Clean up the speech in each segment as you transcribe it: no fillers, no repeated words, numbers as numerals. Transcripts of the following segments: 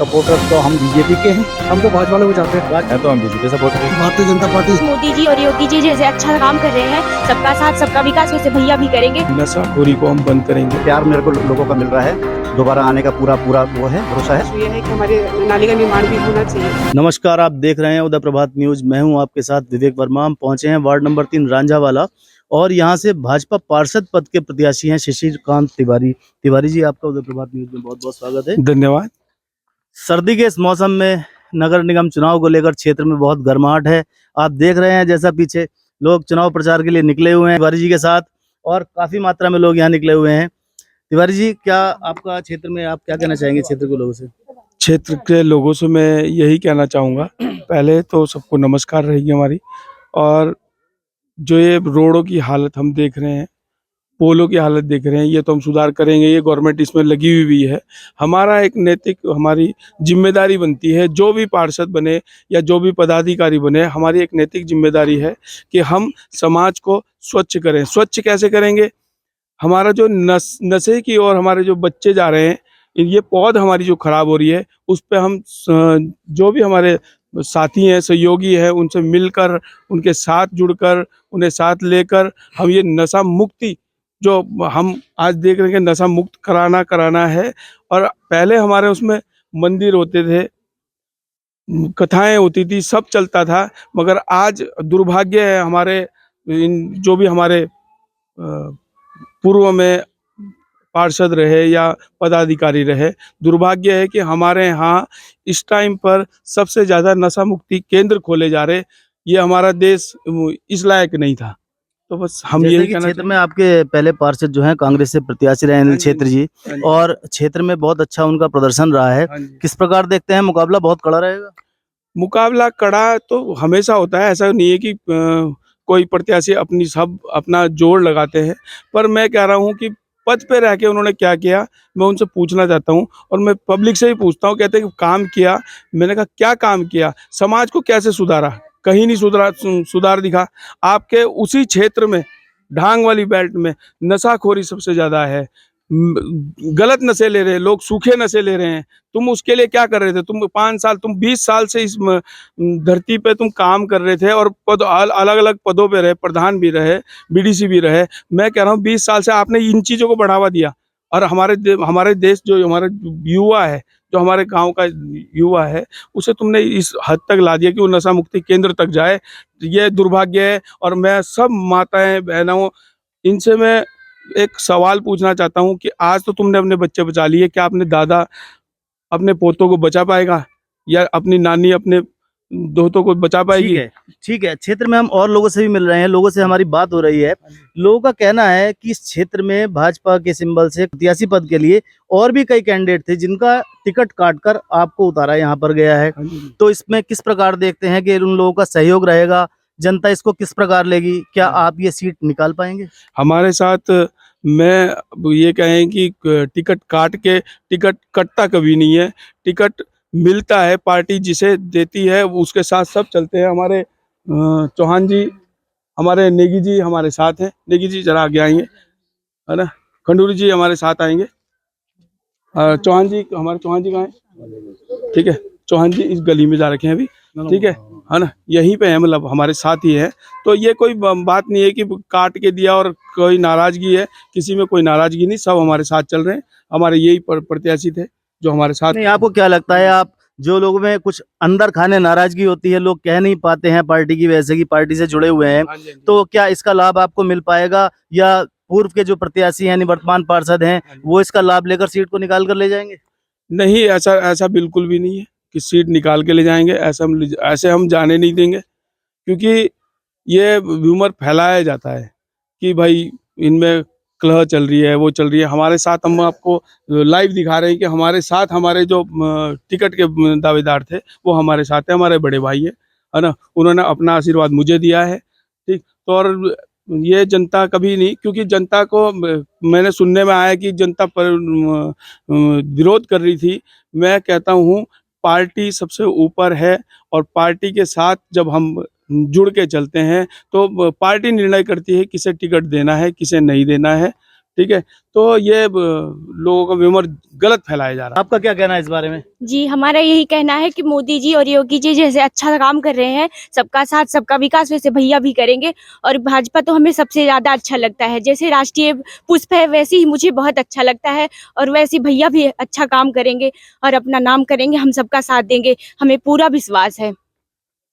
Supporter तो हम BJP के हैं। हम तो भाजपा वाले को चाहते हैं। है तो हम बीजेपी सपोर्टर हैं। भारतीय जनता पार्टी। मोदी जी और योगी जी जैसे अच्छा काम कर रहे हैं, सबका साथ सबका विकास, वैसे भैया भी करेंगे। नशाखोरी को हम बंद करेंगे। प्यार मेरे को लोगों का मिल रहा है, दोबारा आने का पूरा वो है, भरोसा है। ये है कि हमारे नाली का निर्माण भी होना चाहिए। नमस्कार, आप देख रहे हैं उदय प्रभात न्यूज। मैं हूं आपके साथ विवेक वर्मा। हम पहुंचे हैं वार्ड नंबर 3 रांझावाला और यहां से भाजपा पार्षद पद के प्रत्याशी हैं शिशिर कांत तिवारी। तिवारी जी, आपका उदय प्रभात न्यूज में बहुत बहुत स्वागत है। धन्यवाद। सर्दी के इस मौसम में नगर निगम चुनाव को लेकर क्षेत्र में बहुत गर्माहट है। आप देख रहे हैं जैसा पीछे लोग चुनाव प्रचार के लिए निकले हुए हैं तिवारी जी के साथ, और काफी मात्रा में लोग यहाँ निकले हुए हैं। तिवारी जी, क्या आपका क्षेत्र में, आप क्या कहना चाहेंगे क्षेत्र के लोगों से? क्षेत्र के लोगों से मैं यही कहना चाहूँगा, पहले तो सबको नमस्कार रहेगी हमारी। और जो ये रोडों की हालत हम देख रहे हैं, पोलों की हालत देख रहे हैं, ये तो हम सुधार करेंगे। ये गवर्नमेंट इसमें लगी हुई भी है। हमारा एक नैतिक, हमारी जिम्मेदारी बनती है, जो भी पार्षद बने या जो भी पदाधिकारी बने, हमारी एक नैतिक जिम्मेदारी है कि हम समाज को स्वच्छ करें। स्वच्छ कैसे करेंगे? हमारा जो नशे की ओर हमारे जो बच्चे जा रहे हैं, ये पौध हमारी जो खराब हो रही है, उस पे हम जो भी हमारे साथी हैं, सहयोगी हैं, उनसे मिलकर, उनके साथ जुड़कर, उन्हें साथ लेकर हम ये नशा मुक्ति जो हम आज देख रहे हैं कि नशा मुक्त कराना है। और पहले हमारे उसमें मंदिर होते थे, कथाएं होती थी, सब चलता था। मगर आज दुर्भाग्य है, हमारे इन जो भी हमारे पूर्व में पार्षद रहे या पदाधिकारी रहे, दुर्भाग्य है कि हमारे यहाँ इस टाइम पर सबसे ज़्यादा नशा मुक्ति केंद्र खोले जा रहे। ये हमारा देश इस लायक नहीं था। तो बस हम जैसे यही कि कहना क्षेत्र में आपके पहले पार्षद जो हैं कांग्रेस से प्रत्याशी रहे हैं क्षेत्र जी, और क्षेत्र में बहुत अच्छा उनका प्रदर्शन रहा है। किस प्रकार देखते हैं, मुकाबला बहुत कड़ा रहेगा? मुकाबला कड़ा तो हमेशा होता है, ऐसा नहीं है कि कोई प्रत्याशी अपना जोर लगाते हैं। पर मैं कह रहा हूँ कि पद पे रह के उन्होंने क्या किया, मैं उनसे पूछना चाहता हूँ। और मैं पब्लिक से ही पूछता हूँ, कहते हैं कि काम किया। मैंने कहा क्या काम किया? समाज को कैसे सुधारा? कहीं नहीं सुधार दिखा। आपके उसी क्षेत्र में, ढांग वाली बेल्ट में नशाखोरी सबसे ज़्यादा है। गलत नशे ले रहे हैं लोग, सूखे नशे ले रहे हैं। तुम उसके लिए क्या कर रहे थे? तुम 5 साल, तुम 20 साल से इस धरती पे तुम काम कर रहे थे, और अलग अलग पदों पे रहे, प्रधान भी रहे, बीडीसी भी रहे। मैं कह रहा हूँ 20 साल से आपने इन चीज़ों को बढ़ावा दिया। और हमारे देश जो हमारे युवा है, जो हमारे गांव का युवा है, उसे तुमने इस हद तक ला दिया कि वो नशा मुक्ति केंद्र तक जाए। ये दुर्भाग्य है। और मैं सब माताएं बहनों, इनसे मैं एक सवाल पूछना चाहता हूँ कि आज तो तुमने अपने बच्चे बचा लिए, क्या अपने दादा अपने पोतों को बचा पाएगा? या अपनी नानी अपने दोस्तों को बचा पाएगी? ठीक है। क्षेत्र में हम और लोगों से भी मिल रहे हैं, लोगों से हमारी बात हो रही है। लोगों का कहना है कि इस क्षेत्र में भाजपा के सिंबल से प्रत्याशी पद के लिए और भी कई कैंडिडेट थे जिनका टिकट काटकर आपको उतारा यहाँ पर गया है। तो इसमें किस प्रकार देखते हैं कि उन लोगों का सहयोग रहेगा? जनता इसको किस प्रकार लेगी? क्या आप ये सीट निकाल पाएंगे? हमारे साथ मैं ये कहें कि टिकट काट के, टिकट कटता कभी नहीं है। टिकट मिलता है, पार्टी जिसे देती है उसके साथ सब चलते हैं। हमारे चौहान जी, हमारे नेगी जी हमारे साथ हैं। नेगी जी जरा आगे आएंगे, है ना। खंडूरी जी हमारे साथ आएंगे। चौहान जी, हमारे चौहान जी कहाँ हैं? ठीक है, चौहान जी इस गली में जा रखे हैं अभी, ठीक है ना। यहीं पे है, मतलब हमारे साथ ही है। तो ये कोई बात नहीं है कि काट के दिया और कोई नाराजगी है, किसी में कोई नाराजगी नहीं, सब हमारे साथ चल रहे हैं। हमारे यही प्रत्याशी थे जो हमारे साथ। नहीं, आपको क्या लगता है, आप जो लोगों में कुछ अंदर खाने नाराजगी होती है, लोग कह नहीं पाते हैं पार्टी की वजह से कि पार्टी से जुड़े हुए हैं, तो क्या इसका लाभ आपको मिल पाएगा? या पूर्व के जो प्रत्याशी हैं, वर्तमान पार्षद हैं, वो इसका लाभ लेकर सीट को निकाल कर ले जाएंगे? नहीं, ऐसा बिल्कुल भी नहीं है कि सीट निकाल के ले जाएंगे। ऐसे हम जाने नहीं देंगे, क्योंकि ये र्यूमर फैलाया जाता है कि भाई इनमें कलह चल रही है, वो चल रही है। हमारे साथ, हम आपको लाइव दिखा रहे हैं कि हमारे साथ हमारे जो टिकट के दावेदार थे वो हमारे साथ है, हमारे बड़े भाई है ना। उन्होंने अपना आशीर्वाद मुझे दिया है, ठीक। तो और ये जनता कभी नहीं, क्योंकि जनता को मैंने सुनने में आया कि जनता पर विरोध कर रही थी। मैं कहता हूँ पार्टी सबसे ऊपर है, और पार्टी के साथ जब हम जुड़ के चलते हैं तो पार्टी निर्णय करती है किसे टिकट देना है, किसे नहीं देना है, ठीक है। तो ये लोगों का विमर्श गलत फैलाया जा रहा है। आपका क्या कहना है इस बारे में? जी, हमारा यही कहना है कि मोदी जी और योगी जी जैसे अच्छा काम कर रहे हैं, सबका साथ सबका विकास, वैसे भैया भी करेंगे। और भाजपा तो हमें सबसे ज्यादा अच्छा लगता है, जैसे राष्ट्रीय पुष्प है वैसे ही मुझे बहुत अच्छा लगता है। और वैसे भैया भी अच्छा काम करेंगे और अपना नाम करेंगे, हम सबका साथ देंगे, हमें पूरा विश्वास है।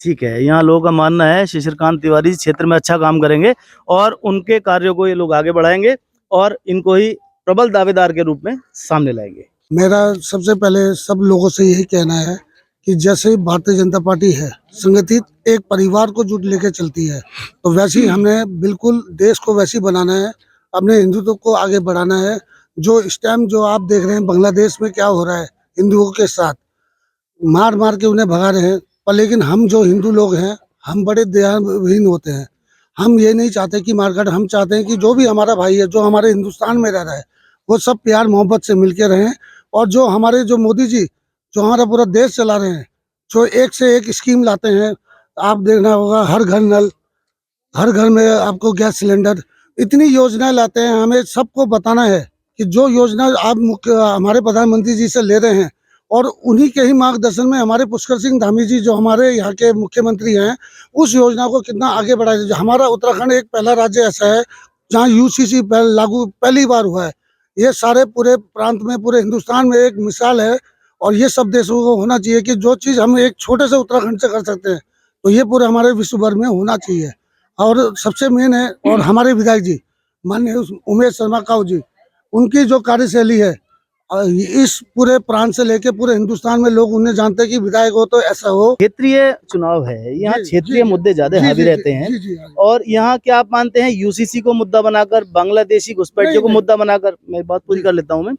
ठीक है, यहाँ लोगों का मानना है शिशिरकांत तिवारी क्षेत्र में अच्छा काम करेंगे और उनके कार्यों को ये लोग आगे बढ़ाएंगे और इनको ही प्रबल दावेदार के रूप में सामने लाएंगे। मेरा सबसे पहले सब लोगों से यही कहना है कि जैसे भारतीय जनता पार्टी है संगठित एक परिवार को जुट लेके चलती है, तो वैसे ही हमने बिल्कुल देश को वैसे ही बनाना है, अपने हिंदुत्व को आगे बढ़ाना है। जो इस टाइम जो आप देख रहे हैं बांग्लादेश में क्या हो रहा है, हिंदुओं के साथ मार मार के उन्हें भगा रहे हैं, पर लेकिन हम जो हिंदू लोग हैं हम बड़े दयाहीन होते हैं। हम ये नहीं चाहते कि मारकाट, हम चाहते हैं कि जो भी हमारा भाई है जो हमारे हिंदुस्तान में रह रहा है वो सब प्यार मोहब्बत से मिलके रहें। और जो हमारे जो मोदी जी जो हमारा पूरा देश चला रहे हैं, जो एक से एक स्कीम लाते हैं, आप देखना होगा हर घर नल, हर घर में आपको गैस सिलेंडर, इतनी योजनाएं लाते हैं। हमें सबको बताना है कि जो योजना आप हमारे प्रधानमंत्री जी से ले रहे हैं और उन्हीं के ही मार्गदर्शन में हमारे पुष्कर सिंह धामी जी जो हमारे यहाँ के मुख्यमंत्री हैं उस योजना को कितना आगे बढ़ाया। हमारा उत्तराखंड एक पहला राज्य ऐसा है जहाँ यूसीसी लागू पहली बार हुआ है। ये सारे पूरे प्रांत में पूरे हिंदुस्तान में एक मिसाल है और ये सब देशों को होना चाहिए कि जो चीज़ हम एक छोटे से उत्तराखंड से कर सकते हैं तो ये पूरे हमारे विश्व भर में होना चाहिए। और सबसे मेन है और हमारे विधायक जी माननीय उमेश शर्मा काऊ जी, उनकी जो कार्यशैली है इस पूरे प्रांत से लेके पूरे हिंदुस्तान में लोग उन्हें जानते हैं कि विधायक हो तो ऐसा हो। क्षेत्रीय चुनाव है, यहाँ जी, क्षेत्रीय जी, मुद्दे ज्यादा जी, हावी जी, रहते हैं जी, जी, और यहाँ क्या आप मानते हैं यूसीसी को मुद्दा बनाकर, बांग्लादेशी घुसपैठियों को नहीं। मुद्दा बनाकर, मैं बात पूरी कर लेता हूँ मैं,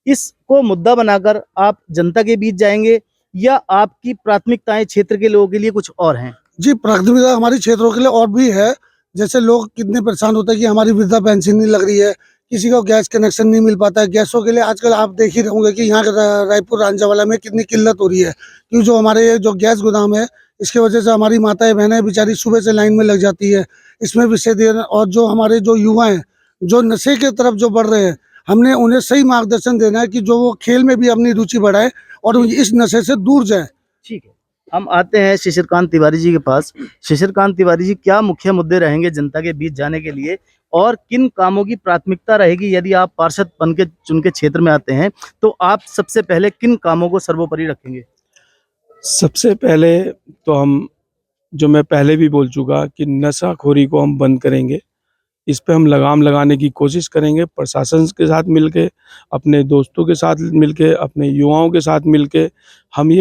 इसको मुद्दा बनाकर आप जनता के बीच जाएंगे या आपकी प्राथमिकताएं क्षेत्र के लोगों के लिए कुछ और हैं? जी, प्राथमिकता हमारी क्षेत्रों के लिए और भी है। जैसे लोग कितने परेशान होते हैं कि हमारी वृद्धा पेंशन नहीं लग रही है, किसी को गैस कनेक्शन नहीं मिल पाता है। गैसों के लिए आजकल आप देख ही रहोगे कि यहाँ रायपुर रांझावाला में कितनी किल्लत हो रही है, क्योंकि जो हमारे ये जो गैस गोदाम है इसकी वजह से हमारी माताएं बहनें बेचारी सुबह से लाइन में लग जाती है। इसमें विषय दे। और जो हमारे जो युवा हैं जो नशे की तरफ जो बढ़ रहे हैं, हमने उन्हें सही मार्गदर्शन देना है कि जो वो खेल में भी अपनी रुचि बढ़ाए और इस नशे से दूर जाए। ठीक है, हम आते हैं शिशिरकांत तिवारी जी के पास। शिशिरकांत तिवारी जी, क्या मुख्य मुद्दे रहेंगे जनता के बीच जाने के लिए और किन कामों की प्राथमिकता रहेगी? यदि आप पार्षद बन के चुन के क्षेत्र में आते हैं तो आप सबसे पहले किन कामों को सर्वोपरि रखेंगे? सबसे पहले तो हम, जो मैं पहले भी बोल चुका कि नशाखोरी को हम बंद करेंगे, इस पे हम लगाम लगाने की कोशिश करेंगे। प्रशासन के साथ मिलके, अपने दोस्तों के साथ मिलके, अपने युवाओं के साथ मिलके हम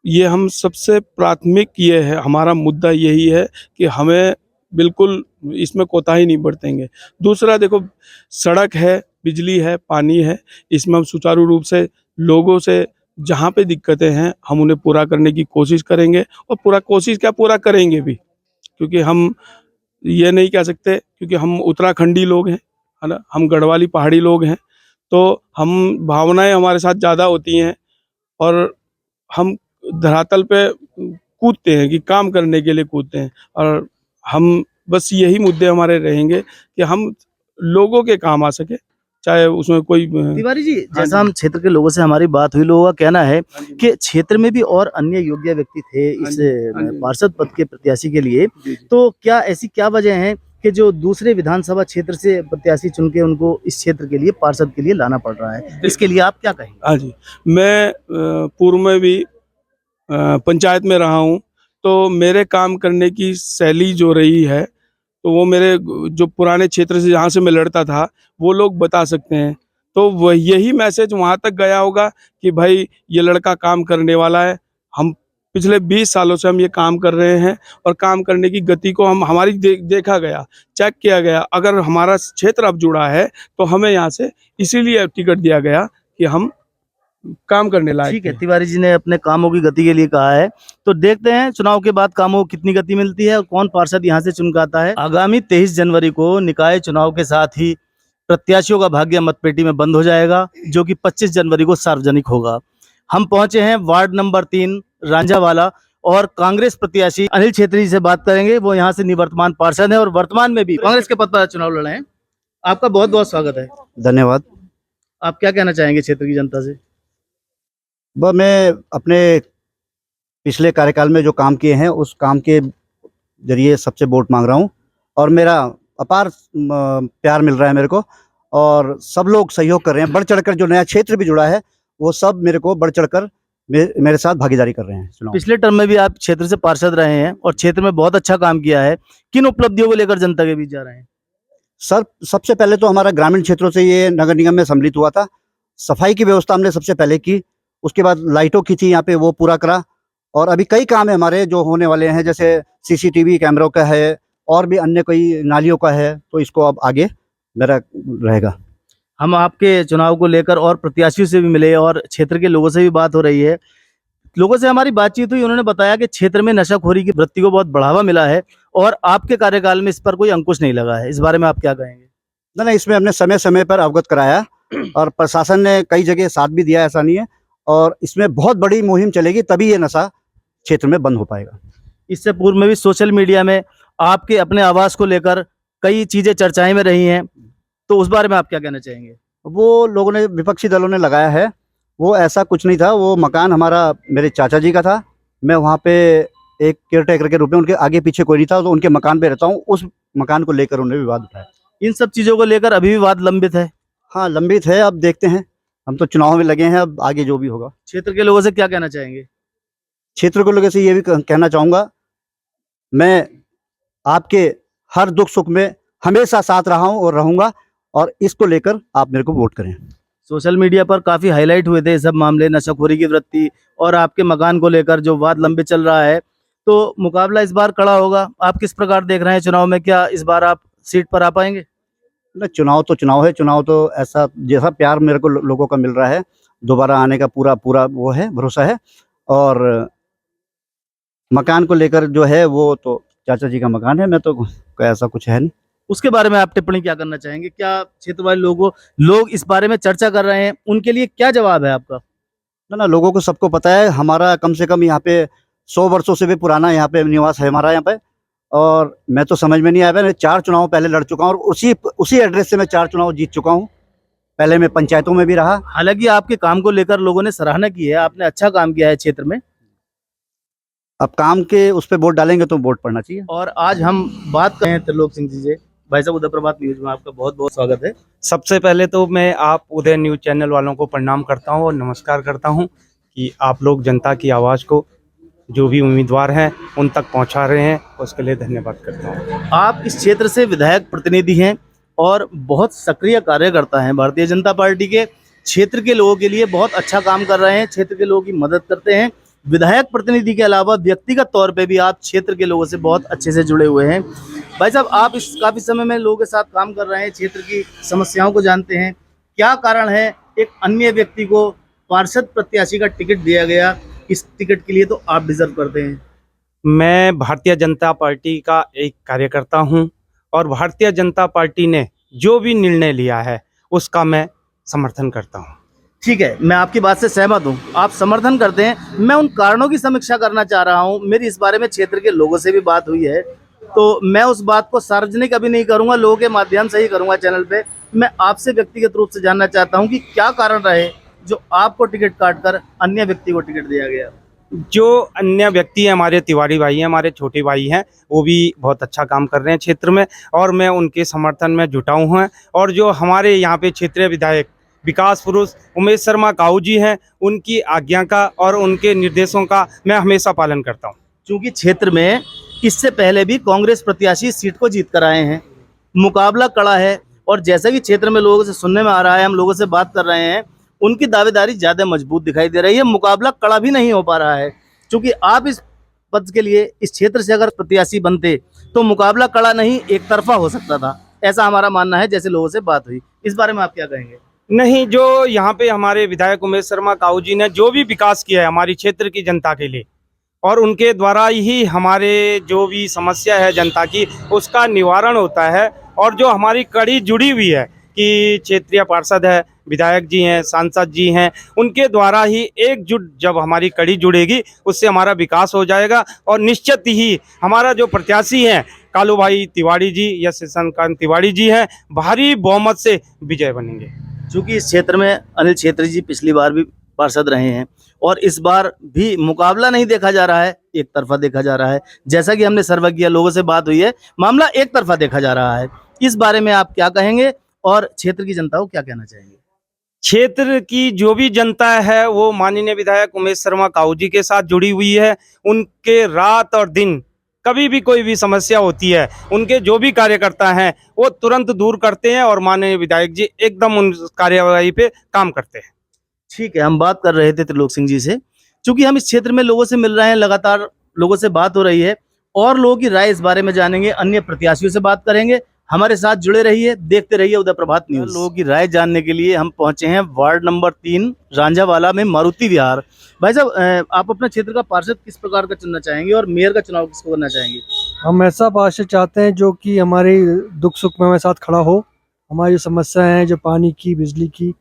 ये हम सबसे प्राथमिक ये है, हमारा मुद्दा यही है कि हमें बिल्कुल इसमें कोताही नहीं बरतेंगे। दूसरा देखो, सड़क है, बिजली है, पानी है, इसमें हम सुचारू रूप से लोगों से जहाँ पे दिक्कतें हैं हम उन्हें पूरा करने की कोशिश करेंगे और पूरा करेंगे भी, क्योंकि हम ये नहीं कह सकते, क्योंकि हम उत्तराखंडी लोग हैं, है ना, हम गढ़वाली पहाड़ी लोग हैं, तो हम भावनाएं हमारे साथ ज़्यादा होती हैं और हम धरातल पे कूदते हैं कि काम करने के लिए कूदते हैं। और हम बस यही मुद्दे हमारे रहेंगे कि हम लोगों के काम आ सके, चाहे उसमें कोई। तिवारी जी, जैसा हम क्षेत्र के लोगों से हमारी बात हुई, लोगों का कहना है कि क्षेत्र में भी और अन्य योग्य व्यक्ति थे इस पार्षद पद के प्रत्याशी के लिए, तो क्या ऐसी क्या वजह है कि जो दूसरे विधानसभा क्षेत्र से प्रत्याशी चुन के उनको इस क्षेत्र के लिए पार्षद के लिए लाना पड़ रहा है? इसके लिए आप क्या कहेंगे? हाँ जी, मैं पूर्व में भी पंचायत में रहा हूँ, तो मेरे काम करने की शैली जो रही है, तो वो मेरे जो पुराने क्षेत्र से जहाँ से मैं लड़ता था वो लोग बता सकते हैं। तो वह यही मैसेज वहाँ तक गया होगा कि भाई ये लड़का काम करने वाला है। हम पिछले 20 सालों से हम ये काम कर रहे हैं और काम करने की गति को हमारी देखा गया, चेक किया गया। अगर हमारा क्षेत्र अब जुड़ा है तो हमें यहाँ से इसीलिए टिकट दिया गया कि हम काम करने लायक। ठीक है, तिवारी जी ने अपने कामों की गति के लिए कहा है, तो देखते हैं चुनाव के बाद कामों को कितनी गति मिलती है और कौन पार्षद यहाँ से चुन के आता है। आगामी 23 जनवरी को निकाय चुनाव के साथ ही प्रत्याशियों का भाग्य मतपेटी में बंद हो जाएगा, जो कि 25 जनवरी को सार्वजनिक होगा। हम पहुंचे हैं वार्ड नंबर 3 रांझावाला और कांग्रेस प्रत्याशी अनिल छेत्री से बात करेंगे। वो यहाँ से निवर्तमान पार्षद है और वर्तमान में भी कांग्रेस के पद पर चुनाव लड़े हैं। आपका बहुत बहुत स्वागत है। धन्यवाद। आप क्या कहना चाहेंगे क्षेत्र की जनता से? वह मैं अपने पिछले कार्यकाल में जो काम किए हैं उस काम के जरिए सबसे वोट मांग रहा हूं और मेरा अपार प्यार मिल रहा है मेरे को और सब लोग सहयोग कर रहे हैं। बढ़ चढ़कर जो नया क्षेत्र भी जुड़ा है वो सब मेरे को बढ़ चढ़कर मेरे साथ भागीदारी कर रहे हैं चुनाव। पिछले टर्म में भी आप क्षेत्र से पार्षद रहे हैं और क्षेत्र में बहुत अच्छा काम किया है। किन उपलब्धियों को लेकर जनता के बीच जा रहे हैं? सर सबसे पहले तो हमारा ग्रामीण क्षेत्रों से ये नगर निगम में सम्मिलित हुआ था। सफाई की व्यवस्था हमने सबसे पहले की, उसके बाद लाइटों की थी यहाँ पे वो पूरा करा और अभी कई काम है हमारे जो होने वाले हैं, जैसे सीसीटीवी कैमरों का है और भी अन्य कई नालियों का है, तो इसको अब आगे मेरा रहेगा। हम आपके चुनाव को लेकर और प्रत्याशियों से भी मिले और क्षेत्र के लोगों से भी बात हो रही है। लोगों से हमारी बातचीत हुई, उन्होंने बताया कि क्षेत्र में नशाखोरी की वृत्ति को बहुत बढ़ावा मिला है और आपके कार्यकाल में इस पर कोई अंकुश नहीं लगा है। इस बारे में आप क्या कहेंगे? ना इसमें हमने समय समय पर अवगत कराया और प्रशासन ने कई जगह साथ भी दिया, ऐसा नहीं है, और इसमें बहुत बड़ी मुहिम चलेगी तभी ये नशा क्षेत्र में बंद हो पाएगा। इससे पूर्व में भी सोशल मीडिया में आपके अपने आवास को लेकर कई चीजें चर्चाएं में रही हैं, तो उस बारे में आप क्या कहना चाहेंगे? वो लोगों ने, विपक्षी दलों ने लगाया है, वो ऐसा कुछ नहीं था। वो मकान हमारा मेरे चाचा जी का था, मैं वहाँ पे एक केयर टेकर के रूप में उनके आगे पीछे कोई नहीं था, तो उनके मकान पे रहता हूँ। उस मकान को लेकर उन्होंने विवाद उठाया। इन सब चीजों को लेकर अभी भी विवाद लंबित है? हाँ लंबित है, अब देखते हैं, हम तो चुनाव में लगे हैं, अब आगे जो भी होगा। क्षेत्र के लोगों से क्या कहना चाहेंगे? क्षेत्र के लोगों से ये भी कहना चाहूँगा, मैं आपके हर दुख सुख में हमेशा साथ रहा हूँ और रहूँगा, और इसको लेकर आप मेरे को वोट करें। सोशल मीडिया पर काफी हाईलाइट हुए थे ये सब मामले, नशाखोरी की वृत्ति और आपके मकान को लेकर जो वाद लंबे चल रहा है, तो मुकाबला इस बार कड़ा होगा। आप किस प्रकार देख रहे हैं चुनाव में? क्या इस बार आप सीट पर आ पाएंगे? ना चुनाव तो चुनाव है, चुनाव तो ऐसा जैसा प्यार मेरे को लोगों का मिल रहा है, दोबारा आने का पूरा पूरा वो है, भरोसा है। और मकान को लेकर जो है वो तो चाचा जी का मकान है, मैं तो ऐसा कुछ है नहीं। उसके बारे में आप टिप्पणी क्या करना चाहेंगे? क्या क्षेत्र वाले लोग इस बारे में चर्चा कर रहे हैं, उनके लिए क्या जवाब है आपका? ना लोगों को सबको पता है, हमारा कम से कम यहाँ पे 100 वर्षों से भी पुराना यहाँ पे निवास है हमारा यहाँ पे, और मैं तो समझ में नहीं आया। मैं 4 चुनाव पहले लड़ चुका हूँ और उसी एड्रेस से मैं 4 चुनाव जीत चुका हूँ। पहले मैं पंचायतों में भी रहा। हालांकि आपके काम को लेकर लोगों ने सराहना की है, आपने अच्छा काम किया है क्षेत्र में। अब काम के उस पर वोट डालेंगे तो वोट पड़ना चाहिए। और आज हम बात करें त्रिलोक सिंह जी से। भाई साहब, उदय प्रभात न्यूज में आपका बहुत बहुत स्वागत है। सबसे पहले तो मैं आप उदय न्यूज चैनल वालों को प्रणाम करता हूं और नमस्कार करता हूं कि आप लोग जनता की आवाज़ को, जो भी उम्मीदवार हैं, उन तक पहुंचा रहे हैं, उसके लिए धन्यवाद करता हूं। आप इस क्षेत्र से विधायक प्रतिनिधि हैं और बहुत सक्रिय कार्यकर्ता हैं भारतीय जनता पार्टी के। क्षेत्र के लोगों के लिए बहुत अच्छा काम कर रहे हैं, क्षेत्र के लोगों की मदद करते हैं। विधायक प्रतिनिधि के अलावा व्यक्तिगत तौर पे भी आप क्षेत्र के लोगों से बहुत अच्छे से जुड़े हुए हैं। भाई साहब, आप इस काफ़ी समय में लोगों के साथ काम कर रहे हैं, क्षेत्र की समस्याओं को जानते हैं। क्या कारण है एक अन्य व्यक्ति को पार्षद प्रत्याशी का टिकट दिया गया? इस टिकट के लिए तो आप डिजर्व करते हैं। मैं भारतीय जनता पार्टी का एक कार्यकर्ता हूं और भारतीय जनता पार्टी ने जो भी निर्णय लिया है उसका मैं समर्थन करता हूं। ठीक है, मैं आपकी बात से सहमत हूँ, आप समर्थन करते हैं। मैं उन कारणों की समीक्षा करना चाह रहा हूँ। मेरी इस बारे में क्षेत्र के लोगों से भी बात हुई है, तो मैं उस बात को सार्वजनिक अभी नहीं करूँगा, लोगों के माध्यम से ही करूँगा चैनल पे। मैं आपसे व्यक्तिगत रूप से जानना चाहता हूँ कि क्या कारण रहे जो आपको टिकट काटकर अन्य व्यक्ति को टिकट दिया गया? जो अन्य व्यक्ति हैं, हमारे तिवारी भाई हैं, हमारे छोटे भाई हैं, वो भी बहुत अच्छा काम कर रहे हैं क्षेत्र में और मैं उनके समर्थन में जुटा हूँ। और जो हमारे यहाँ पे क्षेत्रीय विधायक विकास पुरुष उमेश शर्मा काऊ जी हैं, उनकी आज्ञा का और उनके निर्देशों का मैं हमेशा पालन करता हूँ। क्योंकि क्षेत्र में इससे पहले भी कांग्रेस प्रत्याशी सीट को जीत कर आए हैं, मुकाबला कड़ा है और जैसा कि क्षेत्र में लोगों से सुनने में आ रहा है, हम लोगों से बात कर रहे हैं, उनकी दावेदारी ज़्यादा मजबूत दिखाई दे रही है। मुकाबला कड़ा भी नहीं हो पा रहा है, क्योंकि आप इस पद के लिए इस क्षेत्र से अगर प्रत्याशी बनते तो मुकाबला कड़ा नहीं, एक तरफा हो सकता था, ऐसा हमारा मानना है, जैसे लोगों से बात हुई। इस बारे में आप क्या कहेंगे? नहीं, जो यहाँ पे हमारे विधायक उमेश शर्मा काऊ जी ने जो भी विकास किया है हमारी क्षेत्र की जनता के लिए, और उनके द्वारा ही हमारे जो भी समस्या है जनता की, उसका निवारण होता है। और जो हमारी कड़ी जुड़ी हुई है कि क्षेत्रीय पार्षद है, विधायक जी हैं, सांसद जी हैं, उनके द्वारा ही एकजुट जब हमारी कड़ी जुड़ेगी, उससे हमारा विकास हो जाएगा। और निश्चित ही हमारा जो प्रत्याशी हैं कालूभाई तिवारी जी या शशांक तिवारी जी हैं, भारी बहुमत से विजय बनेंगे। चूंकि इस क्षेत्र में अनिल छेत्री जी पिछली बार भी पार्षद रहे हैं और इस बार भी मुकाबला नहीं देखा जा रहा है, एक तरफा देखा जा रहा है। जैसा कि हमने सर्वे किया, लोगों से बात हुई है, मामला एक तरफा देखा जा रहा है। इस बारे में आप क्या कहेंगे और क्षेत्र की जनता को क्या कहना चाहेंगे? क्षेत्र की जो भी जनता है वो माननीय विधायक उमेश शर्मा काऊ जी के साथ जुड़ी हुई है। उनके रात और दिन कभी भी कोई भी समस्या होती है, उनके जो भी कार्यकर्ता हैं वो तुरंत दूर करते हैं और माननीय विधायक जी एकदम उन कार्यवाही पे काम करते हैं। ठीक है, हम बात कर रहे थे त्रिलोक सिंह जी से। चूंकि हम इस क्षेत्र में लोगों से मिल रहे हैं, लगातार लोगों से बात हो रही है और लोगों की राय इस बारे में जानेंगे, अन्य प्रत्याशियों से बात करेंगे। हमारे साथ जुड़े रहिए, देखते रहिए उदय प्रभात न्यूज। लोगों की राय जानने के लिए हम पहुंचे हैं वार्ड नंबर 3 रांझावाला में मारुति विहार। भाई साहब, आप अपना क्षेत्र का पार्षद किस प्रकार का चुनना चाहेंगे और मेयर का चुनाव किसको करना चाहेंगे? हम ऐसा पार्षद चाहते हैं जो कि हमारे दुख सुख में हमारे साथ खड़ा हो, हमारी जो समस्याएं हैं, जो पानी की, बिजली की,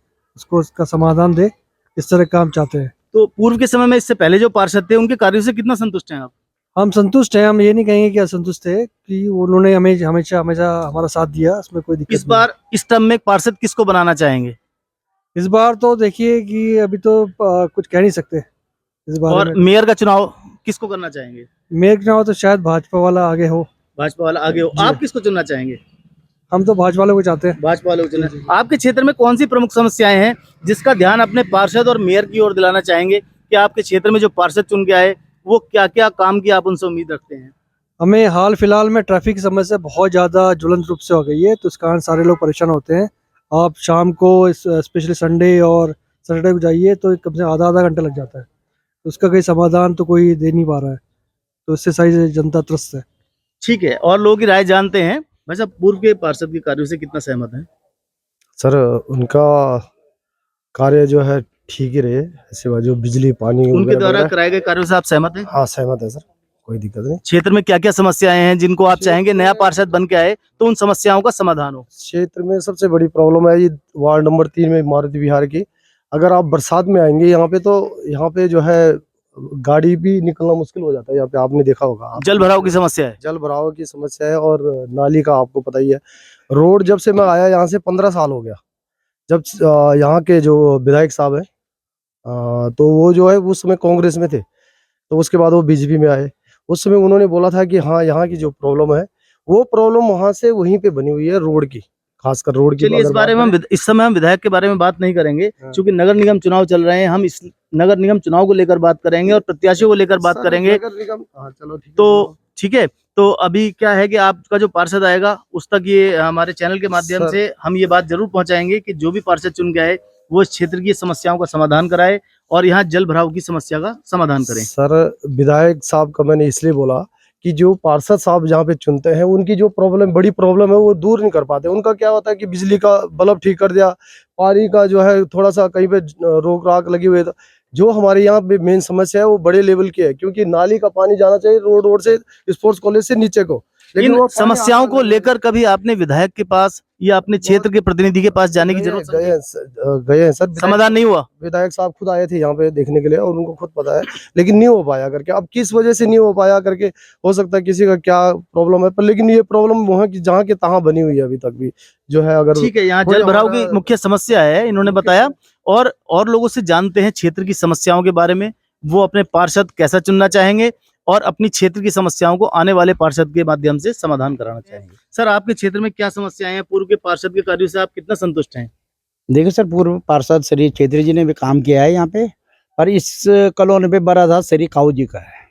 उसका समाधान दे, इस तरह का हम चाहते हैं। तो पूर्व के समय में इससे पहले जो पार्षद थे उनके कार्यों से कितना संतुष्ट हैं आप? हम संतुष्ट हैं, हम ये नहीं कहेंगे कि असंतुष्ट है, कि उन्होंने हमें हमेशा हमारा साथ दिया, इसमें कोई दिक्कत इस बार इस टर्म में एक पार्षद किसको बनाना चाहेंगे? नहीं। इस बार तो देखिए कि अभी तो कुछ कह नहीं सकते इस बारे और में। मेयर का चुनाव किसको करना चाहेंगे? मेयर के चुनाव तो शायद भाजपा वाला आगे हो। भाजपा वाला आगे हो। आप किसको चुनना चाहेंगे? हम तो भाजपा वाले को चाहते हैं। भाजपा वाले को चुनना। आपके क्षेत्र में कौन सी प्रमुख समस्याएं हैं जिसका ध्यान अपने पार्षद और मेयर की ओर दिलाना चाहेंगे कि आपके क्षेत्र में जो पार्षद चुन के आए वो क्या क्या काम की आप उनसे उम्मीद रखते हैं? हमें हाल फिलहाल में ट्रैफिक की समस्या बहुत ज़्यादा ज्वलंत रूप से हो गई है, तो इस कारण सारे लोग परेशान होते हैं। आप शाम को स्पेशली संडे और सैटरडे को जाइए तो कम से कम आधा घंटा लग जाता है, तो उसका कोई समाधान तो कोई दे नहीं पा रहा है, तो इससे सारी जनता त्रस्त है। ठीक है, और लोगों की राय जानते हैं। भाई साहब, पूर्व के पार्षद के कार्यों से कितना सहमत है? सर, उनका कार्य जो है ठीक ही रहे, ऐसे बात जो बिजली पानी उनके वगैरह द्वारा वगैरह। कराए गए कार्यों से आप सहमत हैं? हाँ, सहमत है सर, कोई दिक्कत नहीं। क्षेत्र में क्या क्या समस्याएं हैं जिनको आप चाहेंगे नया पार्षद बन के आए तो उन समस्याओं का समाधान हो? क्षेत्र में सबसे बड़ी प्रॉब्लम है ये वार्ड नंबर 3 में मारुति विहार की। अगर आप बरसात में आएंगे यहाँ पे तो यहाँ पे जो है गाड़ी भी निकलना मुश्किल हो जाता है। यहाँ पे आपने देखा होगा, जल भराव की समस्या है। जल भराव की समस्या है और नाली का आपको पता ही है। रोड जब से मैं आया यहाँ से 15 साल हो गया, जब यहाँ के जो विधायक साहब है तो वो जो है उस समय कांग्रेस में थे, तो उसके बाद वो बीजेपी में आए। उस समय उन्होंने बोला था कि हाँ, यहाँ की जो प्रॉब्लम है वो प्रॉब्लम वहां से वहीं पे बनी हुई है, रोड की, खासकर रोड की। चलिए, इस बारे में इस समय हम विधायक के बारे में बात नहीं करेंगे, क्योंकि नगर निगम चुनाव चल रहे हैं। हम इस नगर निगम चुनाव को लेकर बात करेंगे और प्रत्याशियों को लेकर बात करेंगे। हाँ, चलो ठीक है। तो ठीक है, तो अभी क्या है कि आपका जो पार्षद आएगा उस तक ये हमारे चैनल के माध्यम से हम ये बात जरूर पहुंचाएंगे कि जो भी पार्षद चुन के आए वो इस क्षेत्र की समस्याओं का समाधान कराए और यहाँ जल भराव की समस्या का समाधान करें। सर, विधायक साहब का मैंने इसलिए बोला कि जो पार्षद साहब जहाँ पे चुनते हैं उनकी जो प्रॉब्लम, बड़ी प्रॉब्लम है, वो दूर नहीं कर पाते। उनका क्या होता है कि बिजली का बल्ब ठीक कर दिया, पानी का जो है थोड़ा सा कहीं पे रोक राक लगी हुई है। जो हमारे यहाँ पे मेन समस्या है वो बड़े लेवल की है, क्योंकि नाली का पानी जाना चाहिए रोड से स्पोर्ट्स कॉलेज से नीचे को। लेकिन इन वो समस्याओं को लेकर कभी आपने विधायक के पास या अपने क्षेत्र के प्रतिनिधि के पास जाने की जरूरत गए हैं सर, समाधान नहीं हुआ? विधायक साहब खुद आए थे यहाँ पे देखने के लिए और उनको खुद पता है, लेकिन नहीं हो पाया करके। अब किस वजह से नहीं हो पाया करके, हो सकता है किसी का क्या प्रॉब्लम है, पर लेकिन ये प्रॉब्लम वो है कि जहाँ के तहाँ बनी हुई है अभी तक भी जो है। अगर ठीक है, यहाँ जल भराव की मुख्य समस्या है, इन्होंने बताया। और लोगों से जानते हैं क्षेत्र की समस्याओं के बारे में, वो अपने पार्षद कैसा चुनना चाहेंगे और अपनी क्षेत्र की समस्याओं को आने वाले पार्षद के माध्यम से समाधान कराना चाहेंगे। सर, आपके क्षेत्र में क्या समस्याएं हैं? पूर्व के पार्षद के कार्यों से आप कितना संतुष्ट हैं? देखिए सर, पूर्व पार्षद श्री छेत्री जी ने भी काम किया है यहाँ पे, पर इस कॉलोनी पे बड़ा था श्री काऊ जी का है।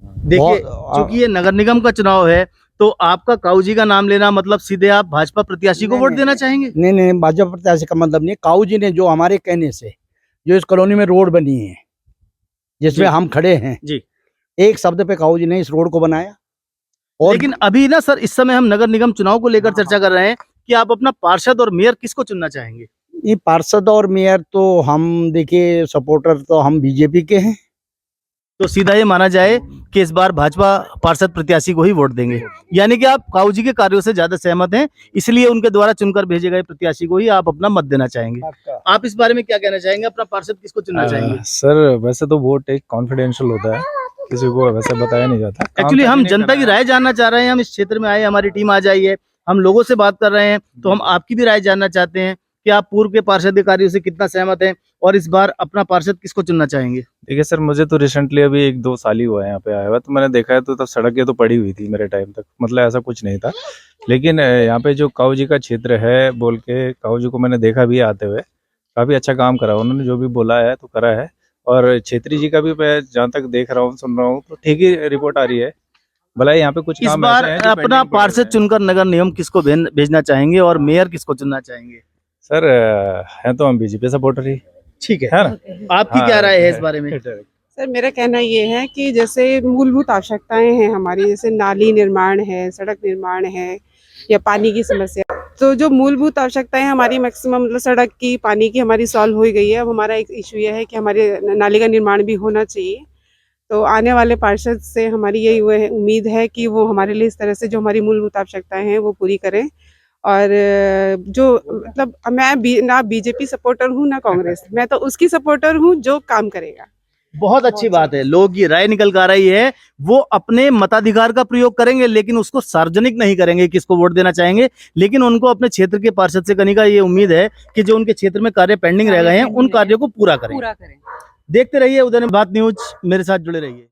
देखिए, क्योंकि ये नगर निगम का चुनाव है तो आपका काऊ जी का नाम लेना मतलब सीधे आप भाजपा प्रत्याशी को वोट देना चाहेंगे? नहीं, भाजपा प्रत्याशी का मतलब नहीं। काऊ जी ने जो हमारे कहने से जो इस कॉलोनी में रोड बनी है जिसमें हम खड़े हैं जी, एक शब्द पे काऊ जी ने इस रोड को बनाया। और लेकिन अभी ना सर, इस समय हम नगर निगम चुनाव को लेकर चर्चा कर रहे हैं कि आप अपना पार्षद और मेयर किसको चुनना चाहेंगे? ये पार्षद और मेयर तो हम, देखिए, सपोर्टर तो हम बीजेपी के हैं, तो सीधा ये माना जाए कि इस बार भाजपा पार्षद प्रत्याशी को ही वोट देंगे। यानी कि आप काऊ जी के कार्यों से ज्यादा सहमत हैं, इसलिए उनके द्वारा चुनकर भेजे गए प्रत्याशी को ही आप अपना मत देना चाहेंगे। आप इस बारे में क्या कहना चाहेंगे? अपना पार्षद किसको चुनना चाहेंगे? सर, वैसे तो वोट एक कॉन्फिडेंशियल होता है, किसी को वैसे बताया नहीं जाता। काम एक्चुअली तो हम नहीं जनता की करना है। राय जानना चाह रहे हैं, हम इस क्षेत्र में आए, हमारी टीम आ जाई है, हम लोगों से बात कर रहे हैं, तो हम आपकी भी राय जानना चाहते हैं कि आप पूर्व के पार्षद अधिकारियों से कितना सहमत हैं और इस बार अपना पार्षद किसको चुनना चाहेंगे। देखिए सर, मुझे तो रिसेंटली अभी 1-2 साल ही हुआ है यहाँ पे आया हुआ, तो मैंने देखा है तो तब सड़कें तो पड़ी हुई थी मेरे टाइम तक, मतलब ऐसा कुछ नहीं था। लेकिन यहाँ पे जो काऊ जी का क्षेत्र है बोल के, काऊ जी को मैंने देखा भी आते हुए, काफ़ी अच्छा काम करा उन्होंने, जो भी बोला है तो करा है। और छेत्री जी का भी मैं जहाँ तक देख रहा हूँ, सुन रहा हूँ, तो ठीक ही रिपोर्ट आ रही है। भला यहाँ पे कुछ इस काम बार ऐसे हैं जो अपना पेंडिंग पड़े हुए पार्षद हैं। चुनकर नगर निगम किसको भेजना चाहेंगे और मेयर किसको चुनना चाहेंगे। सर है तो हम बीजेपी सपोर्टर ही, ठीक है है ना? आपकी हाँ, क्या राय है इस बारे में। सर मेरा कहना ये है कि जैसे मूलभूत आवश्यकताएं हैं हमारी, जैसे नाली निर्माण है, सड़क निर्माण है या पानी की समस्या, तो जो मूलभूत आवश्यकताएं हमारी मैक्सिमम मतलब सड़क की, पानी की हमारी सॉल्व हो गई है। अब हमारा एक इशू ये है कि हमारे नाली का निर्माण भी होना चाहिए। तो आने वाले पार्षद से हमारी यही उम्मीद है कि वो हमारे लिए इस तरह से जो हमारी मूलभूत आवश्यकताएं हैं वो पूरी करें। और जो मतलब मैं ना बीजेपी सपोर्टर हूँ ना कांग्रेस, मैं तो उसकी सपोर्टर हूँ जो काम करेगा। बहुत अच्छी बात है, लोगों की राय निकल कर आ रही है, वो अपने मताधिकार का प्रयोग करेंगे लेकिन उसको सार्वजनिक नहीं करेंगे किसको वोट देना चाहेंगे, लेकिन उनको अपने क्षेत्र के पार्षद से करने का ये उम्मीद है कि जो उनके क्षेत्र में कार्य पेंडिंग रह गए हैं उन कार्यों को पूरा करें। देखते रहिए उदयन बात न्यूज, मेरे साथ जुड़े रहिए।